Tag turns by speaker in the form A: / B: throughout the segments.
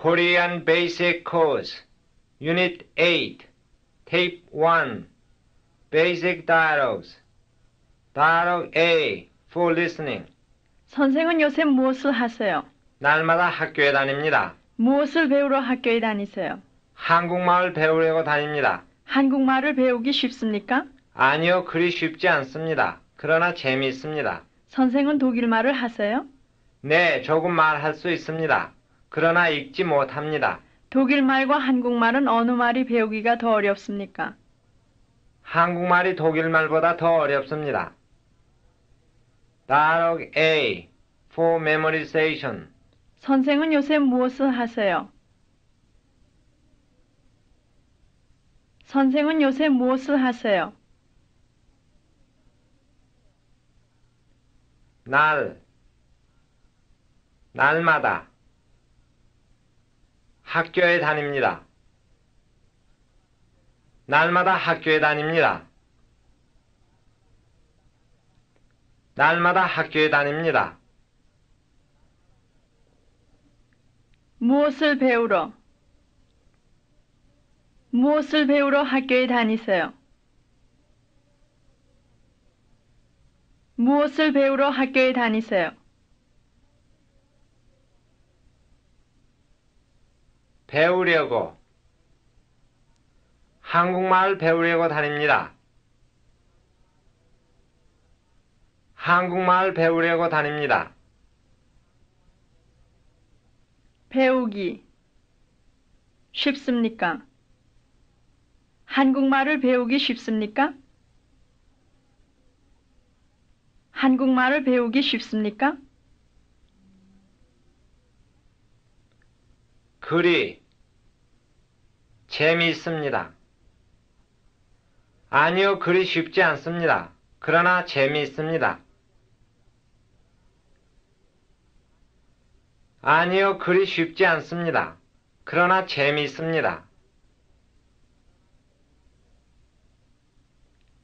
A: Korean Basic Course, Unit 8, Tape 1, Basic Dialogues. Dialogue A, for listening.
B: 선생은 요새 무엇을 하세요?
A: 날마다 학교에 다닙니다.
B: 무엇을 배우러 학교에 다니세요?
A: 한국말을 배우려고 다닙니다.
B: 한국말을 배우기 쉽습니까?
A: 아니요, 그리 쉽지 않습니다. 그러나 재미있습니다.
B: 선생은 독일말을 하세요?
A: 네, 조금 말할 수 있습니다. 그러나 읽지 못합니다.
B: 독일말과 한국말은 어느 말이 배우기가 더 어렵습니까?
A: 한국말이 독일말보다 더 어렵습니다. Dialogue A, for memorization.
B: 선생은 요새 무엇을 하세요? 선생은 요새 무엇을 하세요?
A: 날마다 학교에 다닙니다. 날마다 학교에 다닙니다. 날마다 학교에 다닙니다.
B: 무엇을 배우러? 무엇을 배우러 학교에 다니세요? 무엇을 배우러 학교에 다니세요?
A: 배우려고. 한국말 배우려고 다닙니다. 한국말 배우려고 다닙니다.
B: 배우기. 쉽습니까? 한국말을 배우기 쉽습니까? 한국말을 배우기 쉽습니까?
A: 그리 재미있습니다. 아니요, 그리 쉽지 않습니다. 그러나 재미있습니다. 아니요, 그리 쉽지 않습니다. 그러나 재미있습니다.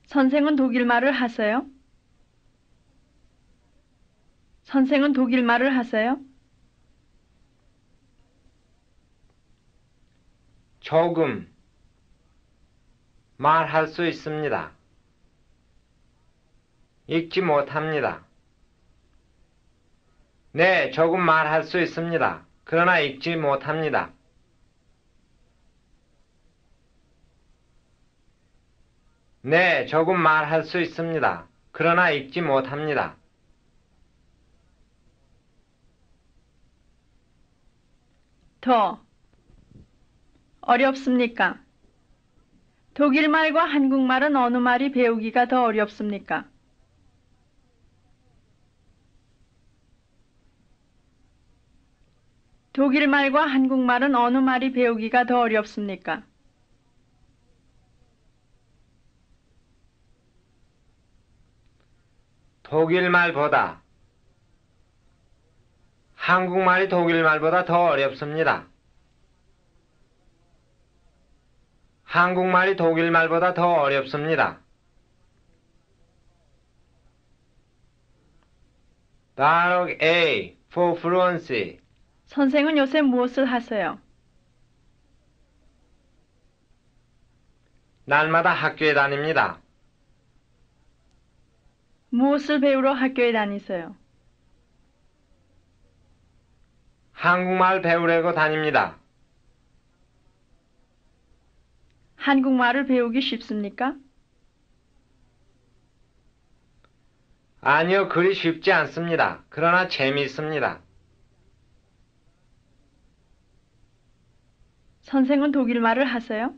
B: 선생은 독일말을 하세요? 선생은 독일말을 하세요?
A: 조금 말할 수 있습니다. 읽지 못합니다. 네, 조금 말할 수 있습니다. 그러나 읽지 못합니다. 네, 조금 말할 수 있습니다. 그러나 읽지 못합니다.
B: 더 어렵습니까? 독일말과 한국말은 어느 말이 배우기가 더 어렵습니까? 독일말과 한국말은 어느 말이 배우기가 더 어렵습니까?
A: 독일말보다 한국말이 독일말보다 더 어렵습니다. 한국말이 독일말보다 더 어렵습니다. Dialogue A, for fluency.
B: 선생은 요새 무엇을 하세요?
A: 날마다 학교에 다닙니다.
B: 무엇을 배우러 학교에 다니세요?
A: 한국말 배우려고 다닙니다.
B: 한국말을 배우기 쉽습니까?
A: 아니요, 그리 쉽지 않습니다. 그러나 재미있습니다.
B: 선생은 독일말을 하세요?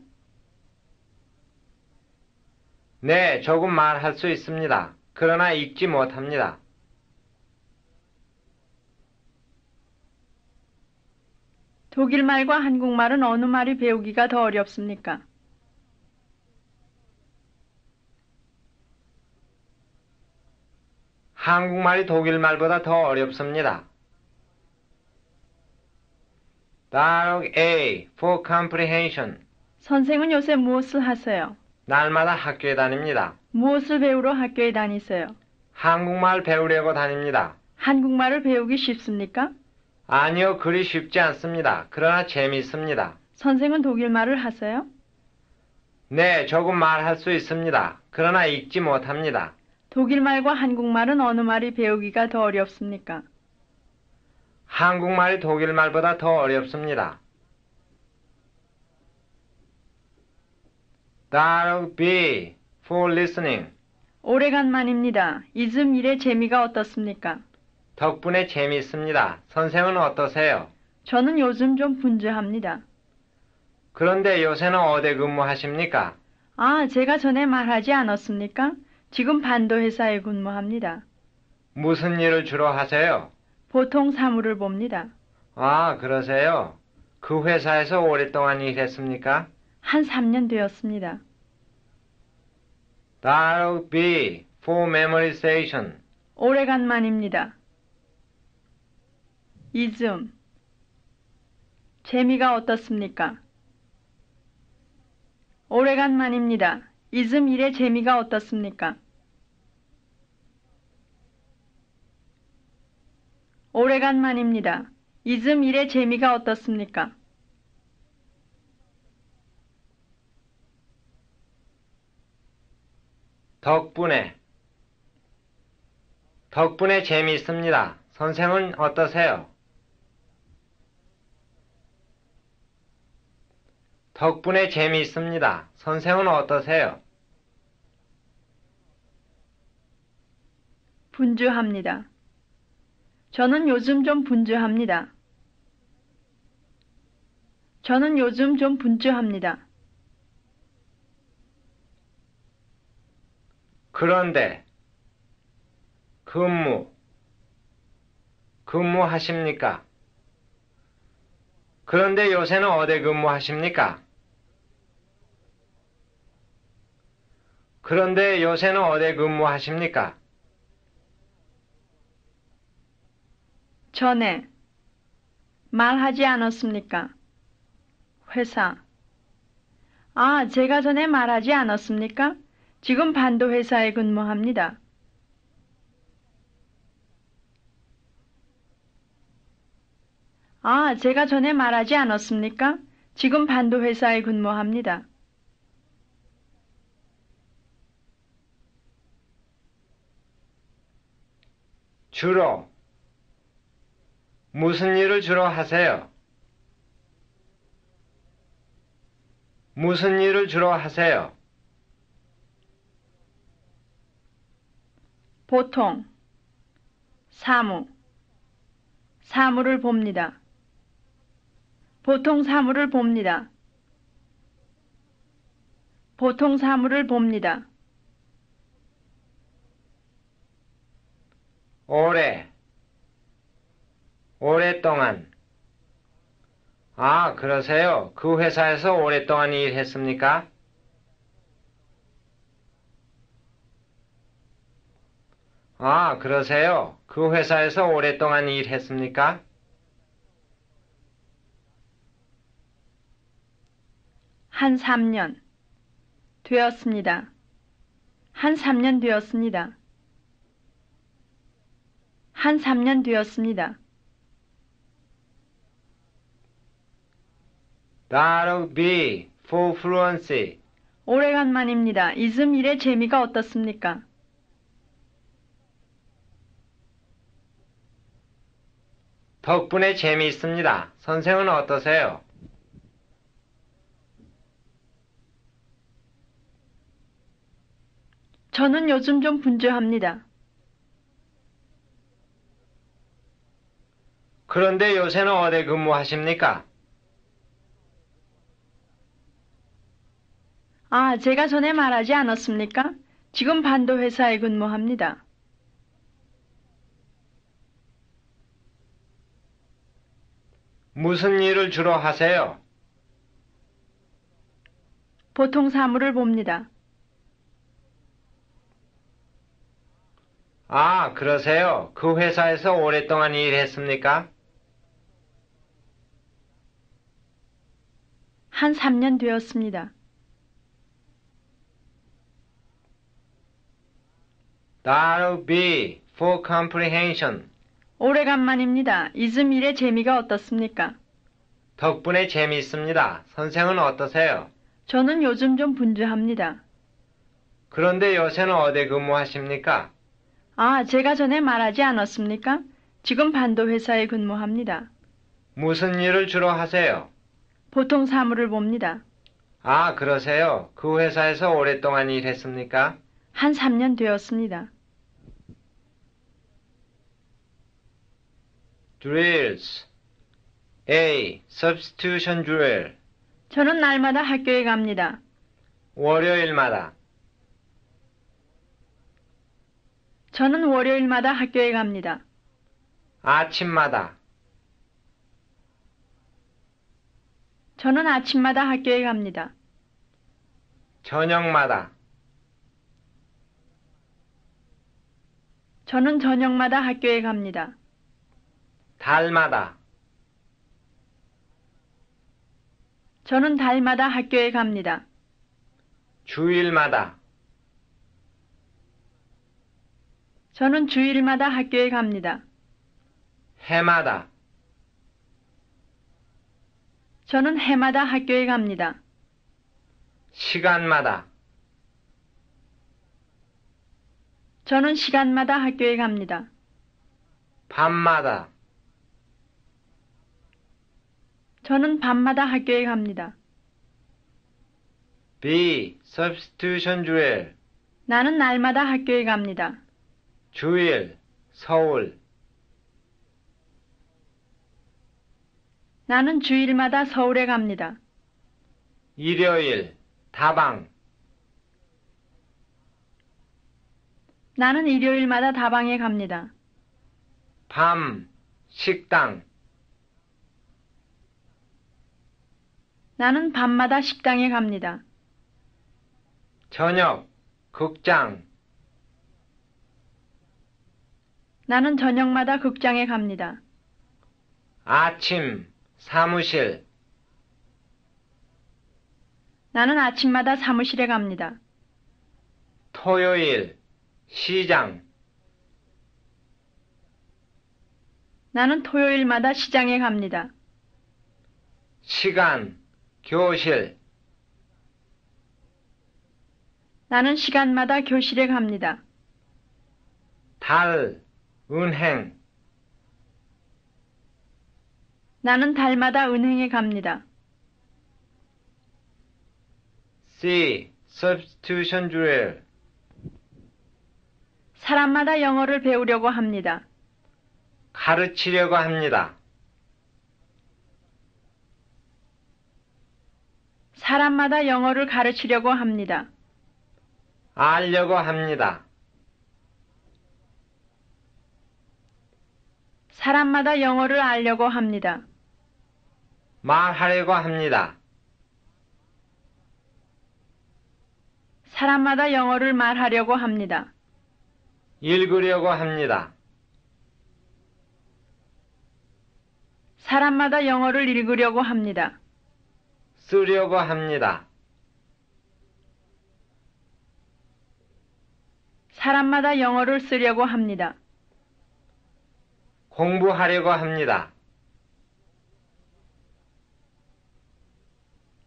A: 네, 조금 말할 수 있습니다. 그러나 읽지 못합니다.
B: 독일말과 한국말은 어느 말이 배우기가 더 어렵습니까?
A: 한국말이 독일말보다 더 어렵습니다. Dialogue A, for comprehension.
B: 선생은 요새 무엇을 하세요?
A: 날마다 학교에 다닙니다.
B: 무엇을 배우러 학교에 다니세요?
A: 한국말 배우려고 다닙니다.
B: 한국말을 배우기 쉽습니까?
A: 아니요, 그리 쉽지 않습니다. 그러나 재미있습니다.
B: 선생은 독일말을 하세요?
A: 네, 조금 말할 수 있습니다. 그러나 읽지 못합니다.
B: 독일말과 한국말은 어느 말이 배우기가 더 어렵습니까?
A: 한국말이 독일말보다 더 어렵습니다. That'll be for listening.
B: 오래간만입니다. 이즘 일의 재미가 어떻습니까?
A: 덕분에 재미있습니다. 선생은 어떠세요?
B: 저는 요즘 좀 분주합니다.
A: 그런데 요새는 어디 근무하십니까?
B: 아, 제가 전에 말하지 않았습니까? 지금 반도 회사에 근무합니다.
A: 무슨 일을 주로 하세요?
B: 보통 사물을 봅니다.
A: 아, 그러세요? 그 회사에서 오랫동안 일했습니까?
B: 한 3년 되었습니다.
A: That'll be for memorization.
B: 오래간만입니다. 이즘 재미가 어떻습니까? 오래간만입니다. 이즘 일의 재미가 어떻습니까? 오래간만입니다. 이즘 일의 재미가 어떻습니까?
A: 덕분에 재미있습니다. 선생은 어떠세요? 덕분에 재미있습니다. 선생은 어떠세요?
B: 분주합니다. 저는 요즘 좀 분주합니다. 저는 요즘 좀 분주합니다.
A: 그런데 근무하십니까? 그런데 요새는 어디 근무하십니까? 그런데 요새는 어디 근무하십니까?
B: 전에 말하지 않았습니까? 회사. 아, 제가 전에 말하지 않았습니까? 지금 반도 회사에 근무합니다. 아, 제가 전에 말하지 않았습니까? 지금 반도 회사에 근무합니다.
A: 주로 무슨 일을 주로 하세요? 무슨 일을 주로 하세요?
B: 보통 사물을 봅니다. 보통 사물을 봅니다. 보통 사물을 봅니다.
A: 오랫동안. 아, 그러세요? 그 회사에서 오랫동안 일했습니까? 아, 그러세요? 그 회사에서 오랫동안 일했습니까?
B: 한 3년 되었습니다. 한 3년 되었습니다. 한 3년 되었습니다.
A: That'll be for fluency.
B: 오래간만입니다. 이즘 일의 재미가 어떻습니까?
A: 덕분에 재미있습니다. 선생은 어떠세요?
B: 저는 요즘 좀 분주합니다.
A: 그런데 요새는 어디 근무하십니까?
B: 아, 제가 전에 말하지 않았습니까? 지금 반도 회사에 근무합니다.
A: 무슨 일을 주로 하세요?
B: 보통 사물을 봅니다.
A: 아, 그러세요? 그 회사에서 오랫동안 일했습니까?
B: 한 3년 되었습니다.
A: That'll be for comprehension.
B: 오래간만입니다. 이즈밀의 재미가 어떻습니까?
A: 덕분에 재미있습니다. 선생은 어떠세요?
B: 저는 요즘 좀 분주합니다.
A: 그런데 요새는 어디 근무하십니까?
B: 아, 제가 전에 말하지 않았습니까? 지금 반도 회사에 근무합니다.
A: 무슨 일을 주로 하세요?
B: 보통 사물을 봅니다.
A: 아, 그러세요? 그 회사에서 오랫동안 일했습니까?
B: 한 3년 되었습니다.
A: Drills. A. Substitution drill.
B: 저는 날마다 학교에 갑니다.
A: 월요일마다.
B: 저는 월요일마다 학교에 갑니다.
A: 아침마다.
B: 저는 아침마다 학교에 갑니다.
A: 저녁마다.
B: 저는 저녁마다 학교에 갑니다.
A: 달마다.
B: 저는 달마다 학교에 갑니다.
A: 주일마다.
B: 저는 주일마다 학교에 갑니다.
A: 해마다.
B: 저는 해마다 학교에 갑니다.
A: 시간마다.
B: 저는 시간마다 학교에 갑니다.
A: 밤마다.
B: 저는 밤마다 학교에 갑니다.
A: B. Substitution drill.
B: 나는 날마다 학교에 갑니다.
A: 주일. 서울.
B: 나는 주일마다 서울에 갑니다.
A: 일요일. 다방.
B: 나는 일요일마다 다방에 갑니다.
A: 밤. 식당.
B: 나는 밤마다 식당에 갑니다.
A: 저녁. 극장.
B: 나는 저녁마다 극장에 갑니다.
A: 아침. 사무실.
B: 나는 아침마다 사무실에 갑니다.
A: 토요일. 시장.
B: 나는 토요일마다 시장에 갑니다.
A: 시간. 교실.
B: 나는 시간마다 교실에 갑니다.
A: 달. 은행.
B: 나는 달마다 은행에 갑니다.
A: C. Substitution drill.
B: 사람마다 영어를 배우려고 합니다.
A: 가르치려고 합니다.
B: 사람마다 영어를 가르치려고 합니다.
A: 알려고 합니다.
B: 사람마다 영어를 알려고 합니다.
A: 말하려고 합니다.
B: 사람마다 영어를 말하려고 합니다.
A: 읽으려고 합니다.
B: 사람마다 영어를 읽으려고 합니다.
A: 쓰려고 합니다.
B: 사람마다 영어를 쓰려고 합니다.
A: 공부하려고 합니다.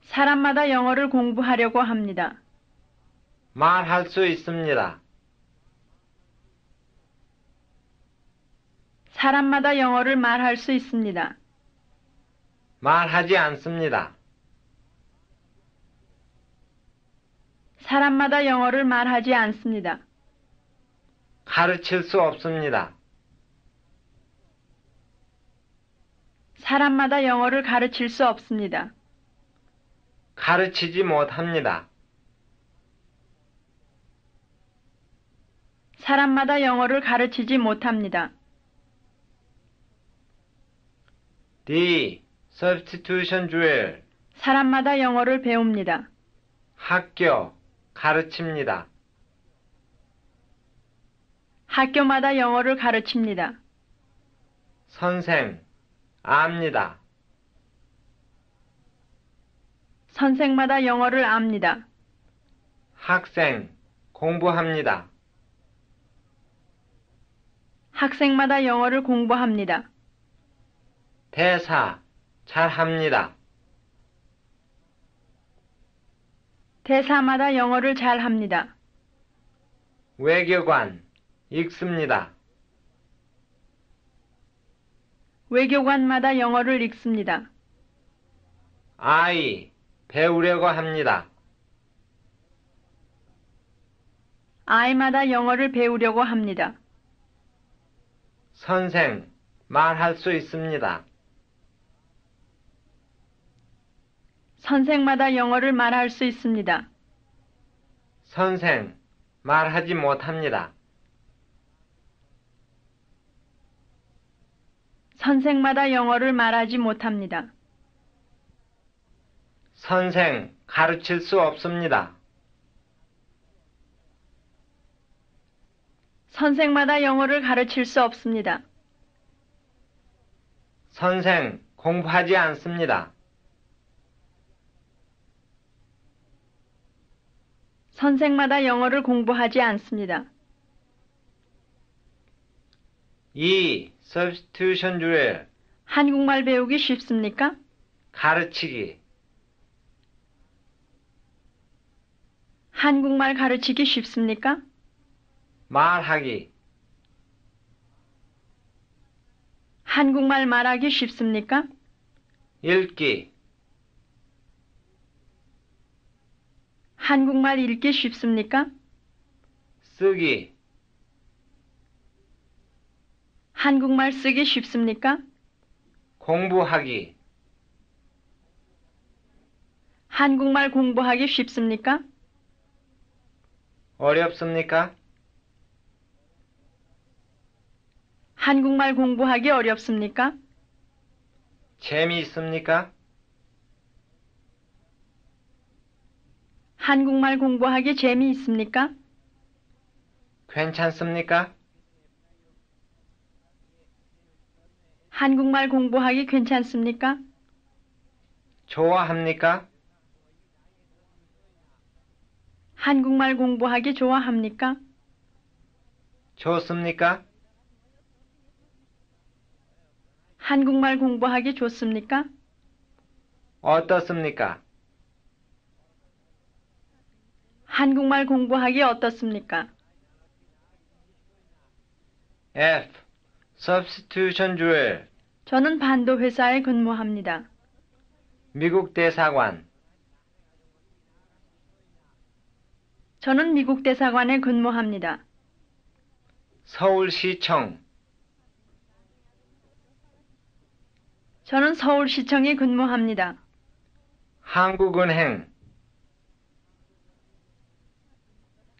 B: 사람마다 영어를 공부하려고 합니다.
A: 말할 수 있습니다.
B: 사람마다 영어를 말할 수 있습니다.
A: 말하지 않습니다.
B: 사람마다 영어를 말하지 않습니다.
A: 가르칠 수 없습니다.
B: 사람마다 영어를 가르칠 수 없습니다.
A: 가르치지 못합니다.
B: 사람마다 영어를 가르치지 못합니다.
A: D. Substitution drill.
B: 사람마다 영어를 배웁니다.
A: 학교. 가르칩니다.
B: 학교마다 영어를 가르칩니다.
A: 선생. 압니다.
B: 선생마다 영어를 압니다.
A: 학생. 공부합니다.
B: 학생마다 영어를 공부합니다.
A: 대사, 잘합니다.
B: 대사마다 영어를 잘 합니다.
A: 외교관, 읽습니다.
B: 외교관마다 영어를 읽습니다.
A: 아이, 배우려고 합니다.
B: 아이마다 영어를 배우려고 합니다.
A: 선생, 말할 수 있습니다.
B: 선생마다 영어를 말할 수 있습니다.
A: 선생, 말하지 못합니다.
B: 선생마다 영어를 말하지 못합니다.
A: 선생, 가르칠 수 없습니다.
B: 선생마다 영어를 가르칠 수 없습니다.
A: 선생, 공부하지 않습니다.
B: 선생마다 영어를 공부하지 않습니다.
A: 2. substitution drill,
B: 한국말 배우기 쉽습니까?
A: 가르치기.
B: 한국말 가르치기 쉽습니까?
A: 말하기.
B: 한국말 말하기 쉽습니까?
A: 읽기.
B: 한국말 읽기 쉽습니까?
A: 쓰기.
B: 한국말 쓰기 쉽습니까?
A: 공부하기.
B: 한국말 공부하기 쉽습니까?
A: 어렵습니까?
B: 한국말 공부하기 어렵습니까?
A: 재미있습니까?
B: 한국말 공부하기 재미있습니까?
A: 괜찮습니까?
B: 한국말 공부하기 괜찮습니까?
A: 좋아합니까?
B: 한국말 공부하기 좋아합니까?
A: 좋습니까?
B: 한국말 공부하기 좋습니까?
A: 어떻습니까?
B: 한국말 공부하기 어떻습니까?
A: F. substitution drill,
B: 저는 반도 회사에 근무합니다.
A: 미국 대사관.
B: 저는 미국 대사관에 근무합니다.
A: 서울시청.
B: 저는 서울시청에 근무합니다.
A: 한국은행.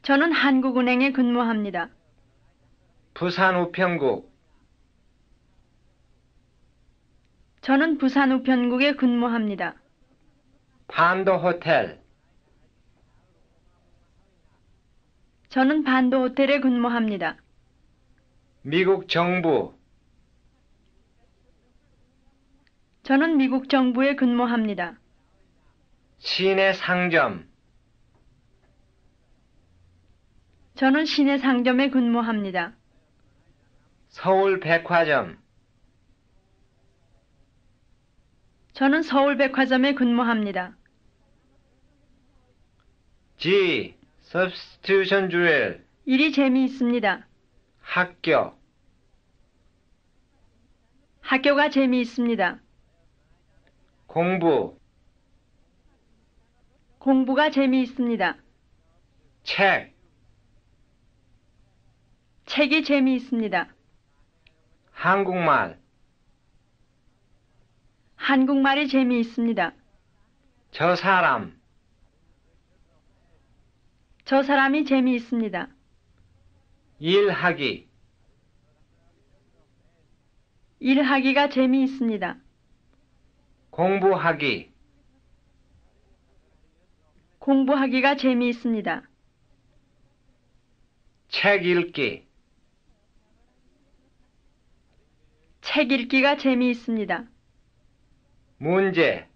B: 저는 한국은행에 근무합니다.
A: 부산우편국.
B: 저는 부산우편국에 근무합니다.
A: 반도호텔.
B: 저는 반도호텔에 근무합니다.
A: 미국 정부.
B: 저는 미국 정부에 근무합니다.
A: 시내 상점.
B: 저는 시내 상점에 근무합니다.
A: 서울백화점.
B: 저는 서울백화점에 근무합니다.
A: G. substitution drill,
B: 일이 재미있습니다.
A: 학교.
B: 학교가 재미있습니다.
A: 공부.
B: 공부가 재미있습니다.
A: 책.
B: 책이 재미있습니다.
A: 한국말.
B: 한국말이 재미있습니다.
A: 저 사람.
B: 저 사람이 재미있습니다.
A: 일하기.
B: 일하기가 재미있습니다.
A: 공부하기.
B: 공부하기가 재미있습니다.
A: 책 읽기.
B: 책 읽기가 재미있습니다.
A: 문제.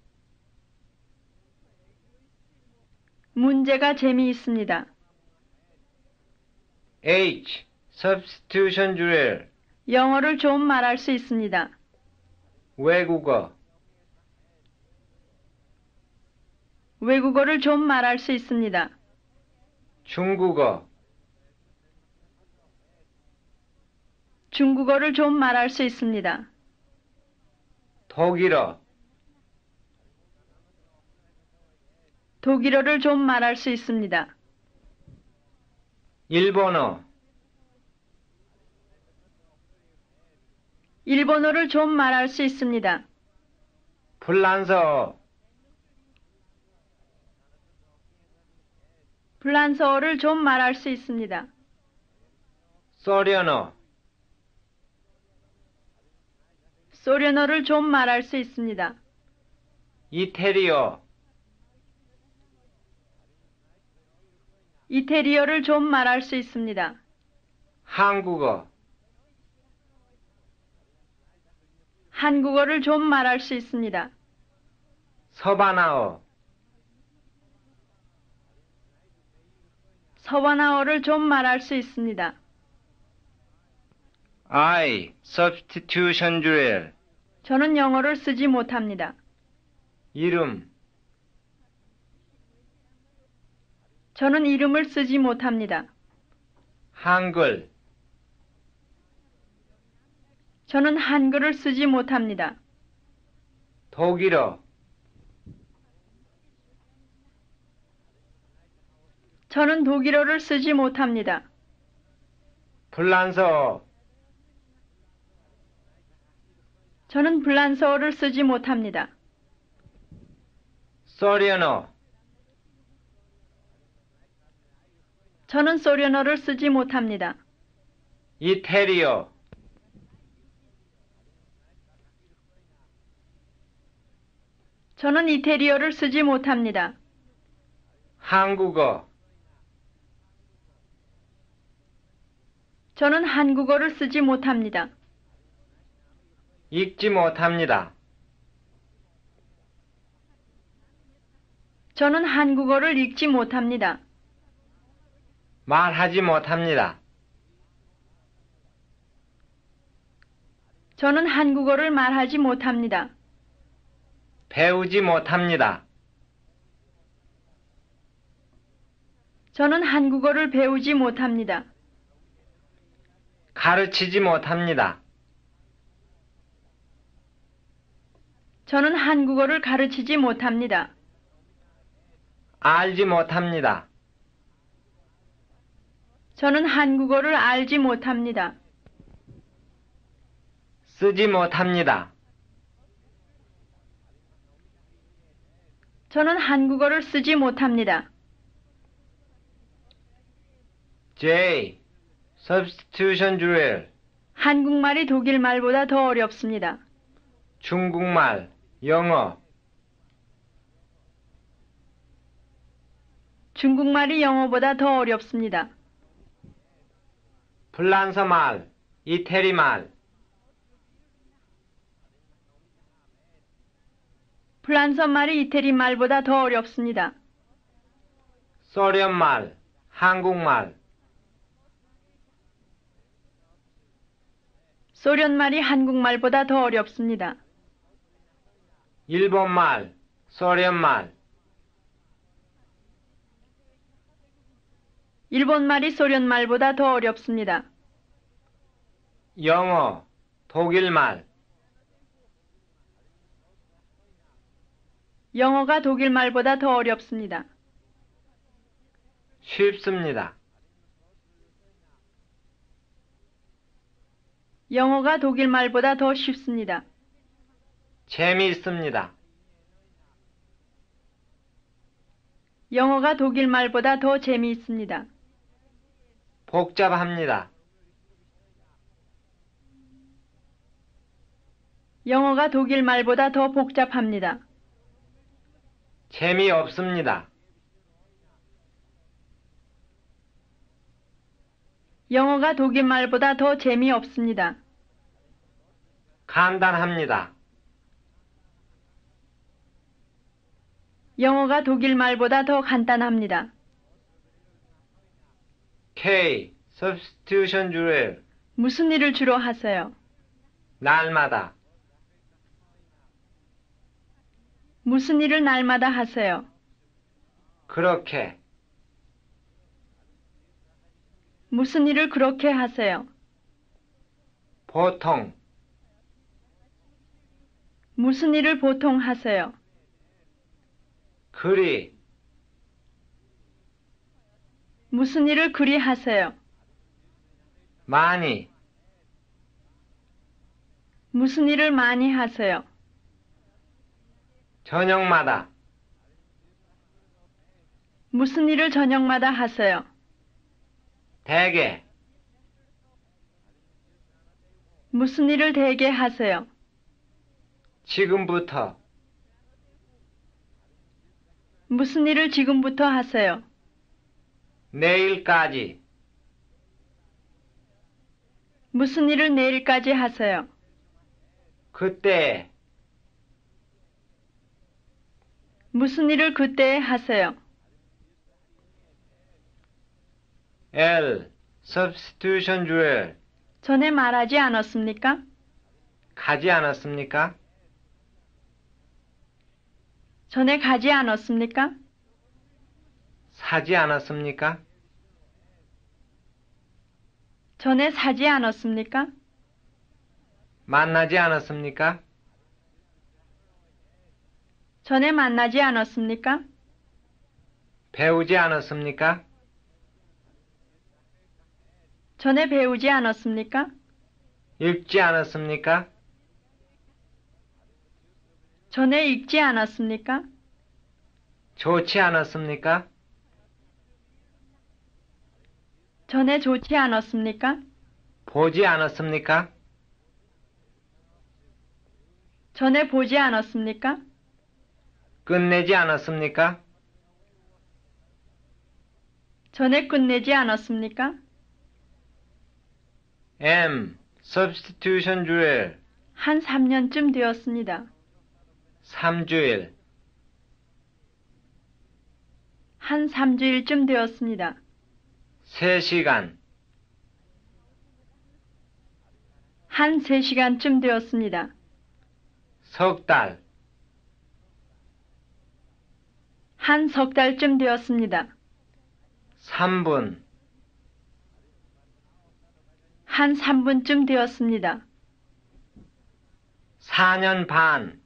B: 문제가 재미있습니다.
A: H. substitution drill,
B: 영어를 좀 말할 수 있습니다.
A: 외국어,
B: 외국어를 좀 말할 수 있습니다.
A: 중국어,
B: 중국어를 좀 말할 수 있습니다.
A: 독일어,
B: 독일어를 좀 말할 수 있습니다.
A: 일본어,
B: 일본어를 좀 말할 수 있습니다.
A: 프랑스어,
B: 프랑스어를 좀 말할 수 있습니다.
A: 소련어,
B: 소련어를 좀 말할 수 있습니다.
A: 이태리어,
B: 이태리어를 좀 말할 수 있습니다.
A: 한국어,
B: 한국어를 좀 말할 수 있습니다.
A: 서바나어,
B: 서바나어를 좀 말할 수 있습니다.
A: I, substitution drill,
B: 저는 영어를 쓰지 못합니다.
A: 이름,
B: 저는 이름을 쓰지 못합니다.
A: 한글,
B: 저는 한글을 쓰지 못합니다.
A: 독일어,
B: 저는 독일어를 쓰지 못합니다.
A: 프랑스어,
B: 저는 프랑스어를 쓰지 못합니다.
A: 소련어,
B: 저는 소련어를 쓰지 못합니다.
A: 이태리어,
B: 저는 이태리어를 쓰지 못합니다.
A: 한국어,
B: 저는 한국어를 쓰지 못합니다.
A: 읽지 못합니다.
B: 저는 한국어를 읽지 못합니다.
A: 말하지 못합니다.
B: 저는 한국어를 말하지 못합니다.
A: 배우지 못합니다.
B: 저는 한국어를 배우지 못합니다.
A: 가르치지 못합니다.
B: 저는 한국어를 가르치지 못합니다.
A: 알지 못합니다.
B: 저는 한국어를 알지 못합니다.
A: 쓰지 못합니다.
B: 저는 한국어를 쓰지 못합니다.
A: J. substitution drill.
B: 한국말이 독일말보다 더 어렵습니다.
A: 중국말, 영어,
B: 중국말이 영어보다 더 어렵습니다.
A: 프랑스말, 이태리말,
B: 프랑스말이 이태리말보다 더 어렵습니다.
A: 소련말, 한국말,
B: 소련말이 한국말보다 더 어렵습니다.
A: 일본말, 소련말,
B: 일본말이 소련말보다 더 어렵습니다.
A: 영어, 독일말,
B: 영어가 독일말보다 더 어렵습니다.
A: 쉽습니다.
B: 영어가 독일말보다 더 쉽습니다.
A: 재미있습니다.
B: 영어가 독일말보다 더 재미있습니다.
A: 복잡합니다.
B: 영어가 독일말보다 더 복잡합니다.
A: 재미없습니다.
B: 영어가 독일말보다 더 재미없습니다.
A: 간단합니다.
B: 영어가 독일말보다 더 간단합니다.
A: K. substitution drill.
B: 무슨 일을 주로 하세요?
A: 날마다.
B: 무슨 일을 날마다 하세요?
A: 그렇게.
B: 무슨 일을 그렇게 하세요?
A: 보통.
B: 무슨 일을 보통 하세요?
A: 그리.
B: 무슨 일을 그리 하세요?
A: 많이.
B: 무슨 일을 많이 하세요?
A: 저녁마다.
B: 무슨 일을 저녁마다 하세요?
A: 대개.
B: 무슨 일을 대개 하세요?
A: 지금부터.
B: 무슨 일을 지금부터 하세요?
A: 내일까지.
B: 무슨 일을 내일까지 하세요?
A: 그때.
B: 무슨 일을 그때 하세요?
A: L. substitution drill.
B: 전에 말하지 않았습니까?
A: 가지 않았습니까?
B: 전에 가지 않았습니까?
A: 사지 않았습니까?
B: 전에 사지 않았습니까?
A: 만나지 않았습니까?
B: 전에 만나지 않았습니까?
A: 배우지 않았습니까?
B: 전에 배우지 않았습니까?
A: 읽지 않았습니까?
B: 전에 읽지 않았습니까?
A: 좋지 않았습니까?
B: 전에 좋지 않았습니까?
A: 보지 않았습니까?
B: 전에 보지 않았습니까?
A: 끝내지 않았습니까?
B: 전에 끝내지 않았습니까?
A: M. substitution drill.
B: 한 3년쯤 되었습니다.
A: 3주일.
B: 한 3주일쯤 되었습니다.
A: 3시간.
B: 한 3시간쯤 되었습니다.
A: 석 달.
B: 한 석 달쯤 되었습니다.
A: 3분.
B: 한 3분쯤 되었습니다.
A: 4년 반.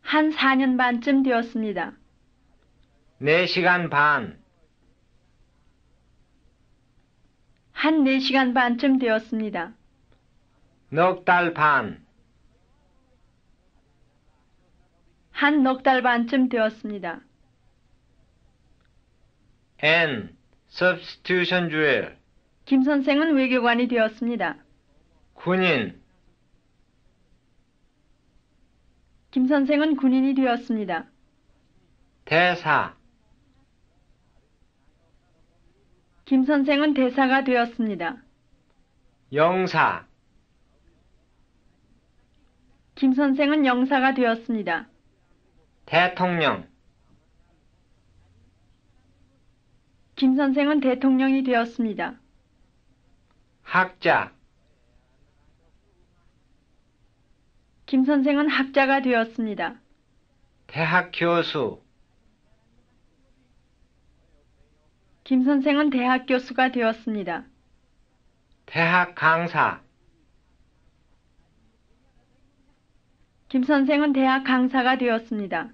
B: 한 4년 반쯤 되었습니다.
A: 4시간 반.
B: 한 4시간 반쯤 되었습니다.
A: 넉 달 반.
B: 한 넉 달 반쯤 되었습니다.
A: N. substitution drill.
B: 김 선생은 외교관이 되었습니다.
A: 군인.
B: 김 선생은 군인이 되었습니다.
A: 대사.
B: 김 선생은 대사가 되었습니다.
A: 영사.
B: 김 선생은 영사가 되었습니다.
A: 대통령.
B: 김 선생은 대통령이 되었습니다.
A: 학자.
B: 김 선생은 학자가 되었습니다.
A: 대학 교수.
B: 김 선생은 대학 교수가 되었습니다.
A: 대학 강사.
B: 김 선생은 대학 강사가 되었습니다.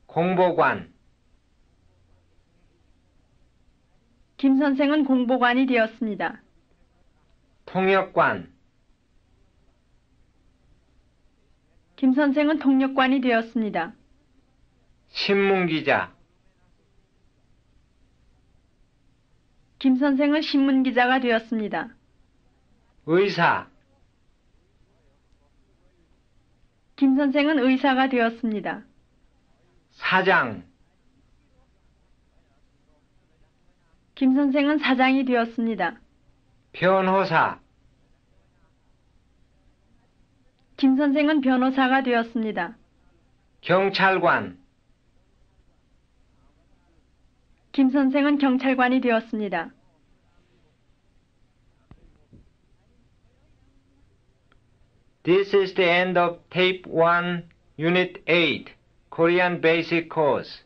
A: 공보관.
B: 김 선생은 공보관이 되었습니다.
A: 통역관.
B: 김 선생은 통역관이 되었습니다.
A: 신문기자.
B: 김 선생은 신문기자가 되었습니다.
A: 의사.
B: 김 선생은 의사가 되었습니다.
A: 사장.
B: 김 선생은 사장이 되었습니다.
A: 변호사.
B: 김 선생은 변호사가 되었습니다.
A: 경찰관.
B: 김 선생은 경찰관이 되었습니다.
A: This is the end of Tape 1, Unit 8, Korean Basic Course.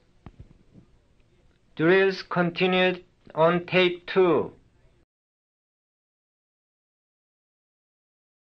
A: Drills continued on Tape 2.